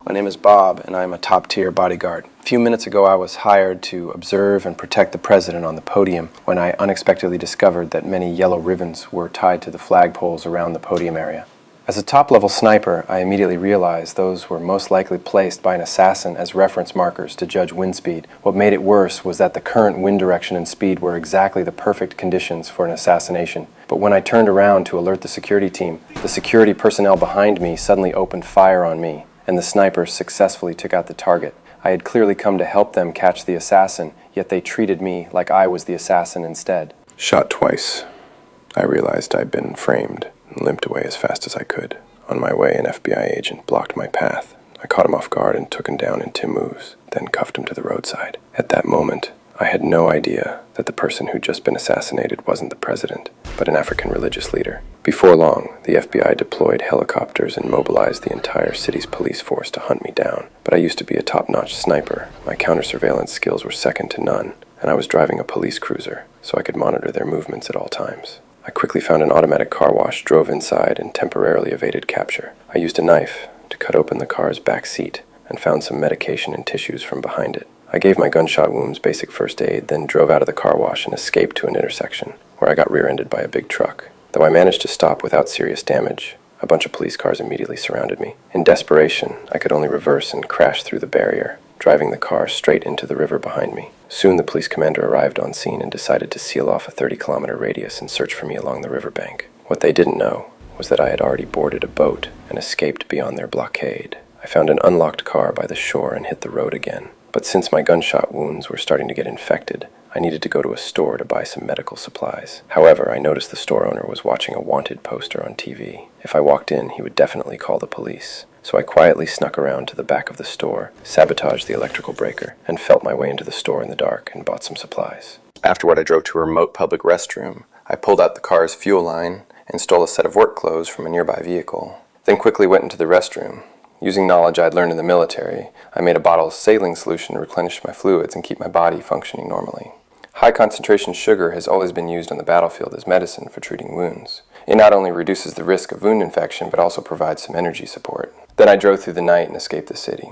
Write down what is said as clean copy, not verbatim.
My name is Bob, and I am a top-tier bodyguard. A few minutes ago, I was hired to observe and protect the president on the podium when I unexpectedly discovered that many yellow ribbons were tied to the flagpoles around the podium area. As a top-level sniper, I immediately realized those were most likely placed by an assassin as reference markers to judge wind speed. What made it worse was that the current wind direction and speed were exactly the perfect conditions for an assassination. But when I turned around to alert the security team, the security personnel behind me suddenly opened fire on me, and the sniper successfully took out the target. I had clearly come to help them catch the assassin, yet they treated me like I was the assassin instead. Shot twice. I realized I'd been framed and limped away as fast as I could. On my way, an FBI agent blocked my path. I caught him off guard and took him down in 2 moves, then cuffed him to the roadside. At that moment, I had no idea that the person who'd just been assassinated wasn't the president, but an African religious leader. Before long, the FBI deployed helicopters and mobilized the entire city's police force to hunt me down. But I used to be a top-notch sniper. My counter-surveillance skills were second to none, and I was driving a police cruiser, so I could monitor their movements at all times. I quickly found an automatic car wash, drove inside, and temporarily evaded capture. I used a knife to cut open the car's back seat and found some medication and tissues from behind it. I gave my gunshot wounds basic first aid, then drove out of the car wash and escaped to an intersection, where I got rear-ended by a big truck. Though I managed to stop without serious damage, a bunch of police cars immediately surrounded me. In desperation, I could only reverse and crash through the barrier, driving the car straight into the river behind me. Soon the police commander arrived on scene and decided to seal off a 30-kilometer radius and search for me along the riverbank. What they didn't know was that I had already boarded a boat and escaped beyond their blockade. I found an unlocked car by the shore and hit the road again. But since my gunshot wounds were starting to get infected, I needed to go to a store to buy some medical supplies. However, I noticed the store owner was watching a wanted poster on TV. If I walked in, he would definitely call the police. So I quietly snuck around to the back of the store, sabotaged the electrical breaker, and felt my way into the store in the dark and bought some supplies. Afterward, I drove to a remote public restroom. I pulled out the car's fuel line and stole a set of work clothes from a nearby vehicle. Then quickly went into the restroom. Using knowledge I'd learned in the military, I made a bottle of saline solution to replenish my fluids and keep my body functioning normally. High concentration sugar has always been used on the battlefield as medicine for treating wounds. It not only reduces the risk of wound infection, but also provides some energy support. Then I drove through the night and escaped the city.